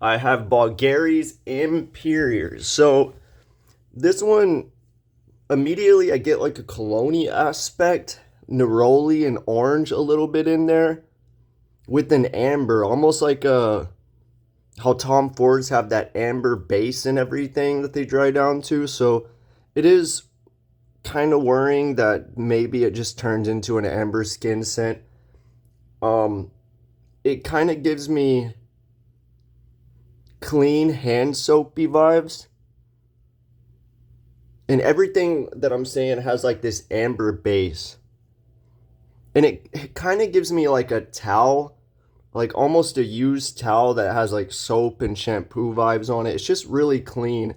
I have Bvlgari's Empyr. So this one immediately I get like a cologne aspect, neroli and orange a little bit in there with an amber, almost like how Tom Fords have that amber base and everything that they dry down to. So it is kind of worrying that maybe it just turns into an amber skin scent. Um, it kind of gives me clean hand soapy vibes. And everything that I'm saying has like this amber base. And it kind of gives me like a towel, like almost a used towel that has like soap and shampoo vibes on it. It's just really clean.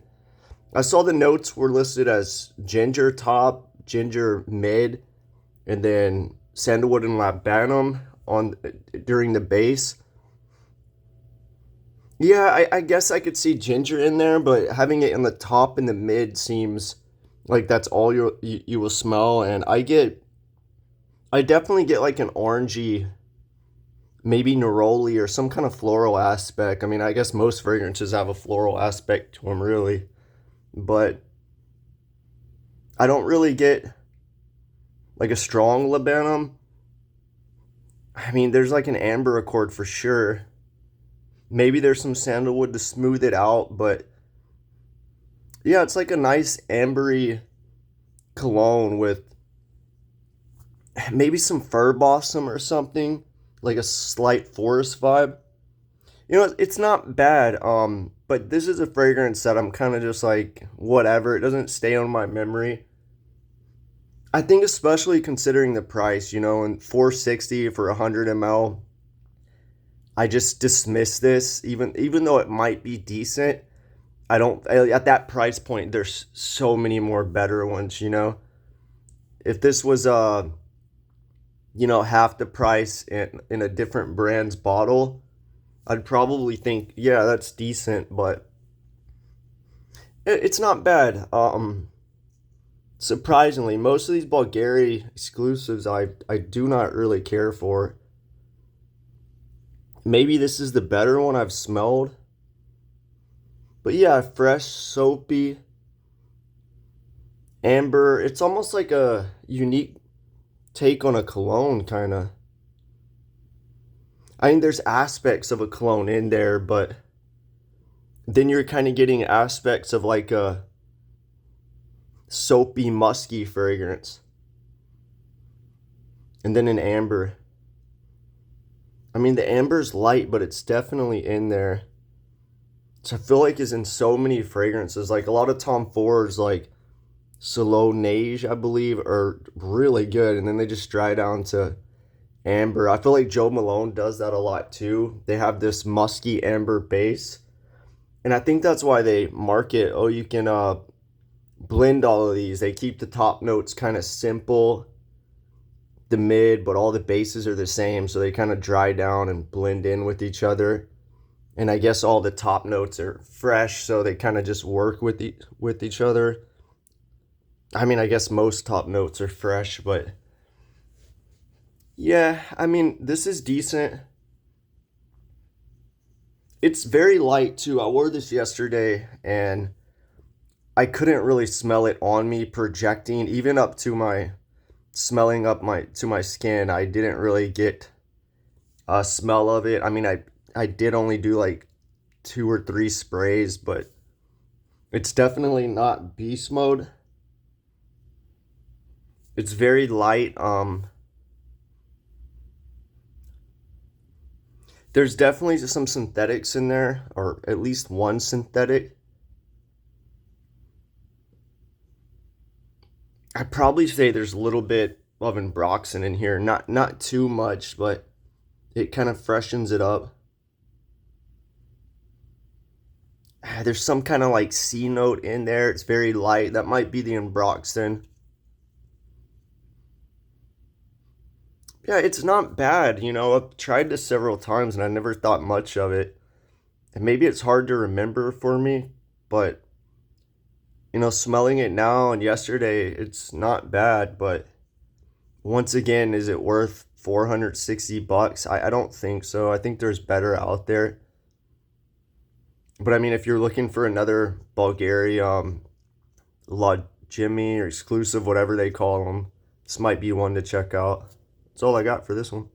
I saw the notes were listed as ginger top, ginger mid, and then sandalwood and labdanum on during the base. Yeah, I guess I could see ginger in there, but having it in the top and the mid seems like that's all you will smell. And I definitely get like an orangey, maybe neroli or some kind of floral aspect. I mean, I guess most fragrances have a floral aspect to them, really, but I don't really get like a strong labdanum. I mean, there's like an amber accord for sure. Maybe there's some sandalwood to smooth it out, but yeah, it's like a nice ambery cologne with maybe some fir balsam or something, like a slight forest vibe. You know, it's not bad. But this is a fragrance that I'm kind of just like whatever. It doesn't stay on my memory. I think especially considering the price, and 460 for 100 ml. I just dismiss this, even though it might be decent. I don't at that price point. There's so many more better ones. If this was half the price in a different brand's bottle, I'd probably think, yeah, that's decent, but it's not bad. Surprisingly, most of these Bvlgari exclusives I do not really care for. Maybe this is the better one I've smelled. But yeah, fresh, soapy, amber. It's almost like a unique take on a cologne, kind of. I mean, there's aspects of a cologne in there, but then you're kind of getting aspects of like a soapy, musky fragrance. And then an amber. I mean, the amber's light, but it's definitely in there. So I feel like is in so many fragrances. Like a lot of Tom Ford's, like Solo Neige, I believe, are really good. And then they just dry down to amber. I feel like Joe Malone does that a lot too. They have this musky amber base. And I think that's why they market, oh, you can blend all of these. They keep the top notes kind of simple, the mid, but all the bases are the same. So they kind of dry down and blend in with each other. And I guess all the top notes are fresh, so they kind of just work with each other. I mean, I guess most top notes are fresh, but yeah, I mean, this is decent. It's very light too. I wore this yesterday and I couldn't really smell it on me projecting even up to my smelling up my to my skin. I didn't really get a smell of it. I mean, I did only do like 2 or 3 sprays, but it's definitely not beast mode. It's very light. There's definitely some synthetics in there, or at least one synthetic. I'd probably say there's a little bit of ambroxan in here. Not too much, but it kind of freshens it up. There's some kind of like C note in there. It's very light. That might be the ambroxan. Yeah, it's not bad. I've tried this several times and I never thought much of it. And maybe it's hard to remember for me, but smelling it now and yesterday, it's not bad. But once again, is it worth 460 bucks? I don't think so. I think there's better out there. But I mean, if you're looking for another Bulgari, La Gemme or exclusive, whatever they call them, this might be one to check out. That's all I got for this one.